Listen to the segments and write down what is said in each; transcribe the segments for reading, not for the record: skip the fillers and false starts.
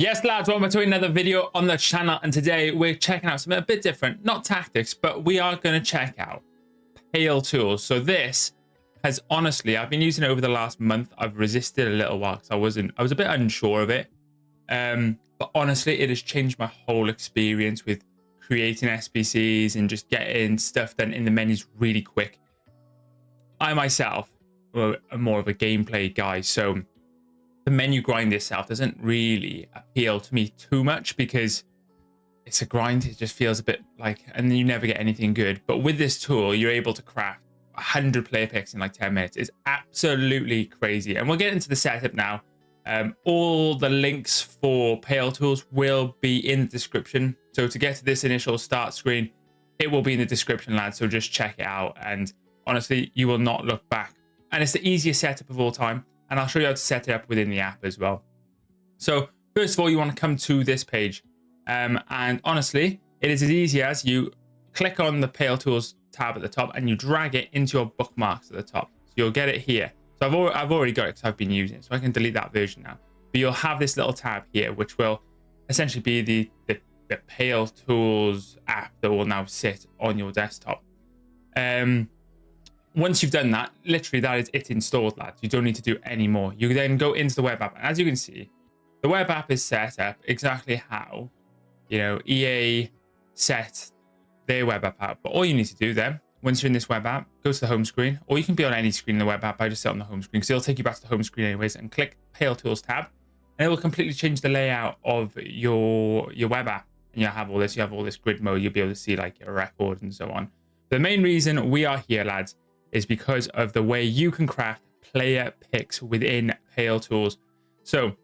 Yes, lads, welcome to another video on the channel, and today we're checking out something a bit different. Not tactics, but we are going to check out PALETOOls. So this has honestly, I've been using it over the last month. I've resisted a little while because I was a bit unsure of it. But honestly, it has changed my whole experience with creating SBCs and just getting stuff done in the menus really quick. I myself am more of a gameplay guy, so the menu grind itself doesn't really appeal to me too much because it's a grind. It just feels a bit like, and you never get anything good. But with this tool, you're able to craft 100 player picks in like 10 minutes. It's absolutely crazy. And we'll get into the setup now. All the links for PALETOOls will be in the description. So to get to this initial start screen, it will be in the description, lads. So just check it out. And honestly, you will not look back. And it's the easiest setup of all time. And I'll show you how to set it up within the app as well. So first of all, you want to come to this page. And honestly, it is as easy as you click on the PALETOOls tab at the top and you drag it into your bookmarks at the top. So you'll get it here. So I've already got it because I've been using it. So I can delete that version now. But you'll have this little tab here, which will essentially be the PALETOOls app that will now sit on your desktop. Once you've done that, literally that is it installed, lads. You don't need to do any more. You then go into the web app. And as you can see, the web app is set up exactly how, EA set their web app out. But all you need to do then, once you're in this web app, go to the home screen, or you can be on any screen in the web app. I just sit on the home screen because it'll take you back to the home screen anyways, and click PALETOOls tab, and it will completely change the layout of your web app. And you'll have all this. You have all this grid mode. You'll be able to see like your record and so on. The main reason we are here, lads, is because of the way you can craft player picks within PALETOOls. So if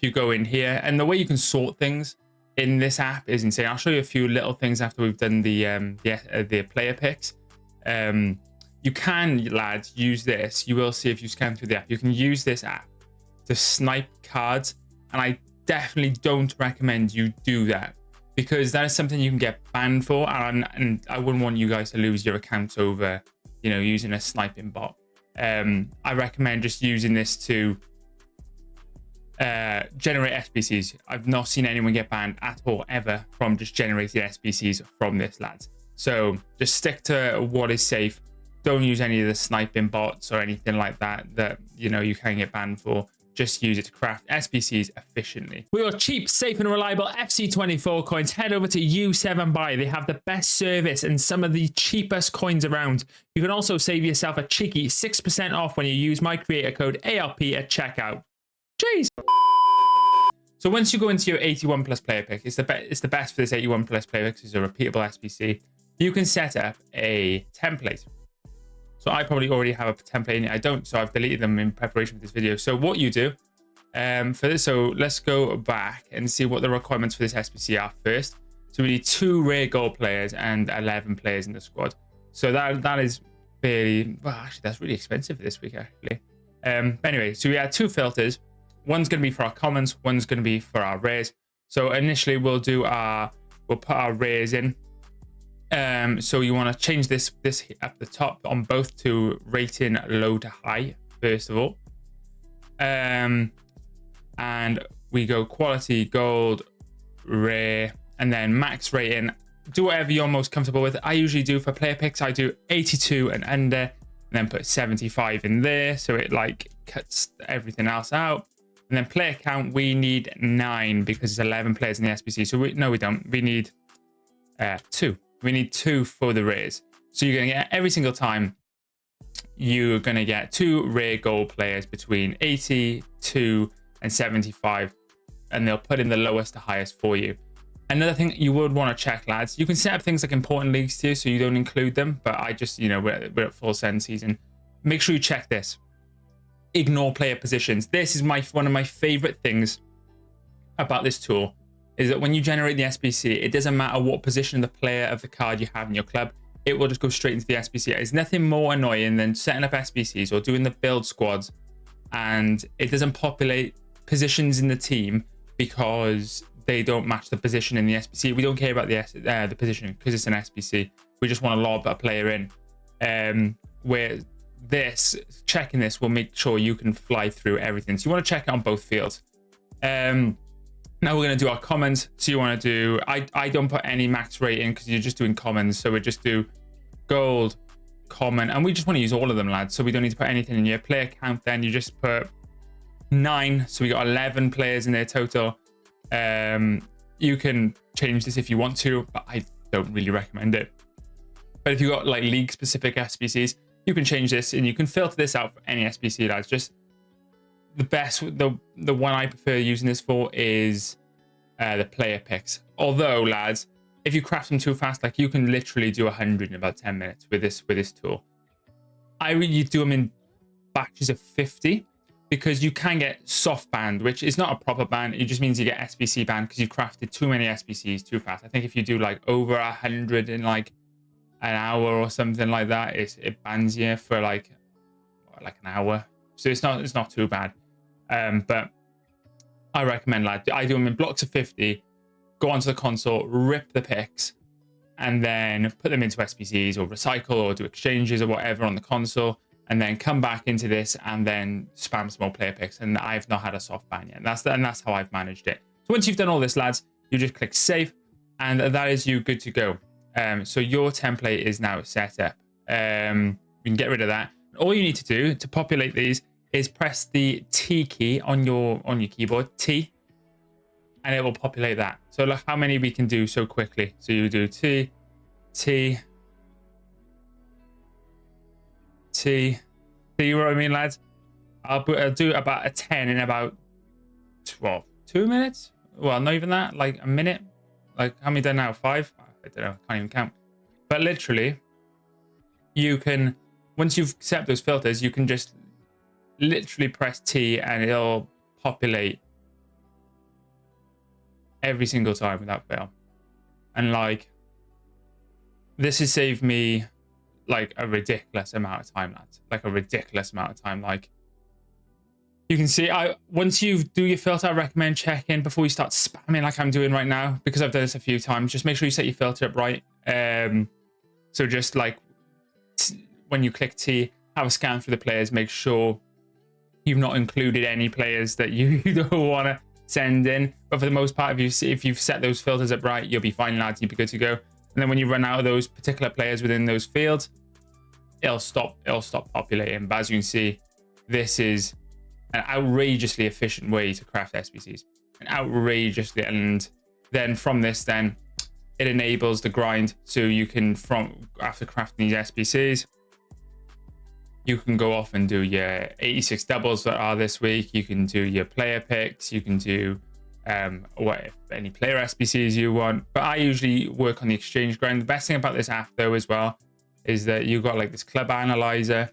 you go in here, and the way you can sort things in this app is insane. I'll show you a few little things after we've done the player picks. You can, lads, use this. You will see if you scan through the app. You can use this app to snipe cards, and I definitely don't recommend you do that because that is something you can get banned for, and I wouldn't want you guys to lose your accounts over using a sniping bot. I recommend just using this to generate SBCs. I've not seen anyone get banned at all ever from just generating SBCs from this, lads. So just stick to what is safe. Don't use any of the sniping bots or anything like that you can get banned for. Just use it to craft SBCs efficiently. For your cheap, safe and reliable FC24 coins, head over to U7Buy. They have the best service and some of the cheapest coins around. You can also save yourself a cheeky 6% off when you use my creator code ALP at checkout. Jeez. So once you go into your 81 plus player pick, it's the best for this 81 plus player pick because it's a repeatable SBC. You can set up a template. So I probably already have a template in it. I don't, so I've deleted them in preparation for this video. So what you do for this, so let's go back and see what the requirements for this SBC are first. So we need 2 rare gold players and 11 players in the squad. So that is fairly, well, actually that's really expensive for this week actually. Anyway, so we had 2 filters. One's going to be for our commons, one's going to be for our rares. So initially we'll put our rares in. So you want to change this at the top on both to rating low to high first of all, and we go quality, gold, rare, and then max rating. Do whatever you're most comfortable with. I usually do for player picks, I do 82 and under, and then put 75 in there so it like cuts everything else out. And then player count, we need 9 because it's 11 players in the SBC. So we don't. We need 2. We need 2 for the rares. So you're going to get every single time, you're going to get 2 rare gold players between 82 and 75, and they'll put in the lowest to highest for you. Another thing you would want to check, lads, you can set up things like important leagues too, so you don't include them. But I just, we're at full send season. Make sure you check this. Ignore player positions. This is one of my favorite things about this tool. Is that when you generate the SBC, it doesn't matter what position of the player of the card you have in your club, it will just go straight into the SBC. There's nothing more annoying than setting up SBCs or doing the build squads and it doesn't populate positions in the team because they don't match the position in the SBC. We don't care about the position because it's an SBC. We just want to lob a player in. Where checking this will make sure you can fly through everything. So you want to check it on both fields. Now we're going to do our commons. So you want to do, I don't put any max rating because you're just doing commons. So we just do gold, common, and we just want to use all of them, lads. So we don't need to put anything in your player count. Then you just put 9. So we got 11 players in there total. You can change this if you want to, but I don't really recommend it. But if you've got like league specific SBCs, you can change this and you can filter this out for any SBC, lads. Just the one I prefer using this for is the player picks. Although, lads, if you craft them too fast, like you can literally do 100 in about 10 minutes with this tool. You do them in batches of 50 because you can get soft banned, which is not a proper ban. It just means you get SBC banned because you crafted too many SBCs too fast. I think if you do like over 100 in like an hour or something like that, it bans you for like an hour. So it's not too bad. But I recommend, like, I do them in blocks of 50, go onto the console, rip the picks, and then put them into SBCs or recycle or do exchanges or whatever on the console, and then come back into this and then spam some more player picks. And I've not had a soft ban yet. And that's how I've managed it. So once you've done all this, lads, you just click save, and that is you good to go. So your template is now set up. You can get rid of that. All you need to do to populate these is press the T key on your keyboard, T, and it will populate that. So look how many we can do so quickly. So you do T, T, T. See what I mean, lads? I'll do about a 10 in about 2 minutes. Well, not even that, like a minute. Like how many done now? 5? I don't know, I can't even count. But literally, you can, once you've set those filters, you can just literally press T and it'll populate every single time without fail. And like, this has saved me like a ridiculous amount of time, lads. Like a ridiculous amount of time. Like, you can see, once you do your filter, I recommend checking before you start spamming like I'm doing right now, because I've done this a few times. Just make sure you set your filter up right. So just like when you click T, have a scan through the players, make sure you've not included any players that you don't want to send in. But for the most part, if you've set those filters up right, you'll be fine, lads. You'll be good to go. And then when you run out of those particular players within those fields, it'll stop populating. But as you can see, this is an outrageously efficient way to craft SBCs. And then from this, then it enables the grind. So you can, after crafting these SBCs, you can go off and do your 86 doubles that are this week. You can do your player picks. You can do any player SBCs you want. But I usually work on the exchange grind. The best thing about this app, though, as well, is that you've got like this club analyzer,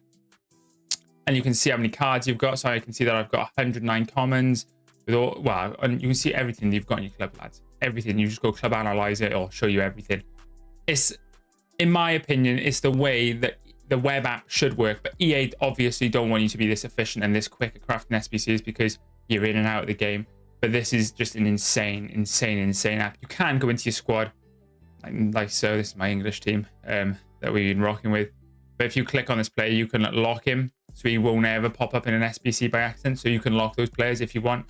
and you can see how many cards you've got. So I can see that I've got 109 commons with all, well, and you can see everything that you've got in your club, lads. Everything. You just go club analyzer, it'll show you everything. It's, in my opinion, it's the way that the web app should work. But EA obviously don't want you to be this efficient and this quick at crafting SBCs because you're in and out of the game. But this is just an insane app. You can go into your squad, like so. This is my English team that we've been rocking with. But if you click on this player, you can lock him, so he won't ever pop up in an SBC by accident. So you can lock those players if you want,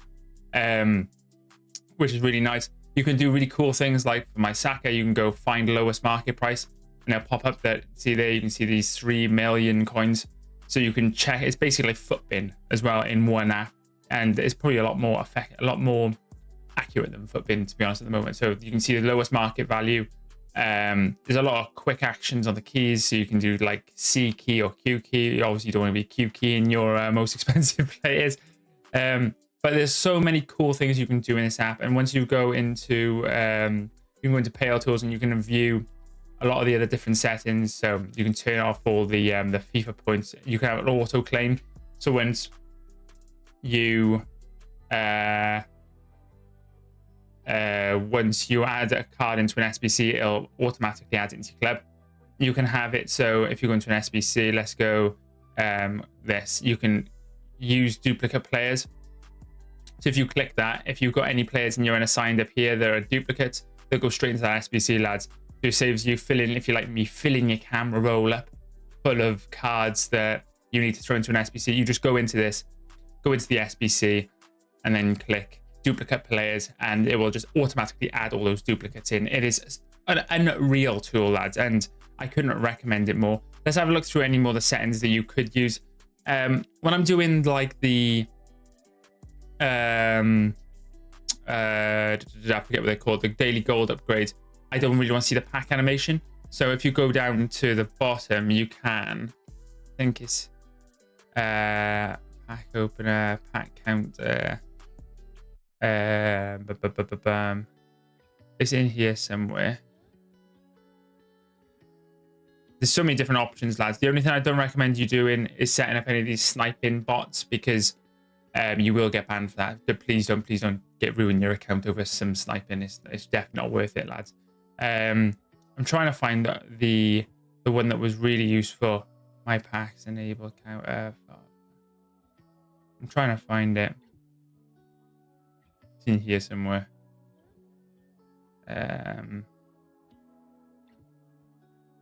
which is really nice. You can do really cool things like for my Saka, you can go find lowest market price, and it'll pop up that, see there, you can see these 3 million coins. So you can check, it's basically like Footbin as well in one app. And it's probably a lot more accurate than Footbin, to be honest, at the moment. So you can see the lowest market value. There's a lot of quick actions on the keys, so you can do like C key or Q key. Obviously, you don't want to be Q keying your most expensive players. But there's so many cool things you can do in this app. And once you go into PALETOOLS, and you can view a lot of the other different settings. So you can turn off all the FIFA points. You can have an auto claim. So once you once you add a card into an SBC, it'll automatically add it into your club. You can have it so if you go into an SBC, let's go this, you can use duplicate players. So if you click that, if you've got any players and you're assigned up here that are duplicates, they'll go straight into that SBC, lads. So it saves you if you like me, filling your camera roll up full of cards that you need to throw into an SBC. You just go into this, go into the SBC, and then click duplicate players, and it will just automatically add all those duplicates in. It is an unreal tool, lads, and I couldn't recommend it more. Let's have a look through any more of the settings that you could use. When I'm doing like the I forget what they're called, the daily gold upgrades, I don't really want to see the pack animation. So if you go down to the bottom, you can, I think it's pack opener, pack counter, it's in here somewhere. There's so many different options, lads. The only thing I don't recommend you doing is setting up any of these sniping bots, because you will get banned for that. But please don't ruin your account over some sniping. It's definitely not worth it, lads. I'm trying to find the one that was really useful. My packs enable counter. I'm trying to find it. It's in here somewhere.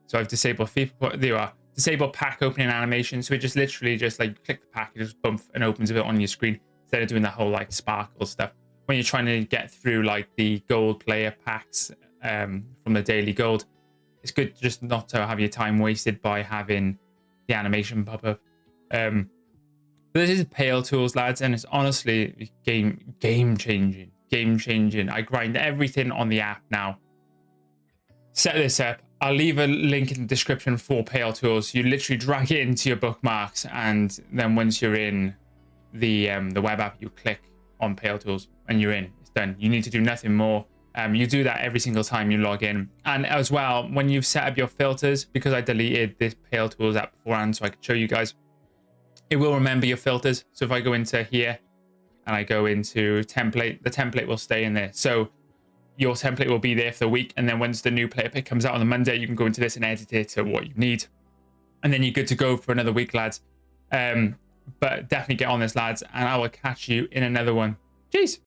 So I've disabled FIFA. There you are. Disable pack opening animation. So it just literally just like click the pack, it just bump and opens a bit on your screen instead of doing the whole like sparkle stuff. When you're trying to get through like the gold player packs from the daily gold, it's good just not to have your time wasted by having the animation pop up. But this is PALETOOls, lads, and it's honestly game changing. I grind everything on the app now. Set this up. I'll leave a link in the description for PALETOOls. You literally drag it into your bookmarks, and then once you're in the web app, you click on PALETOOls and you're in. It's done. You need to do nothing more. You do that every single time you log in. And as well, when you've set up your filters, because I deleted this PALETOOls app beforehand so I could show you guys, it will remember your filters. So if I go into here and I go into template, the template will stay in there. So your template will be there for the week, and then once the new player pick comes out on the Monday, you can go into this and edit it to what you need, and then you're good to go for another week, lads. But definitely get on this, lads, and I will catch you in another one. Cheers.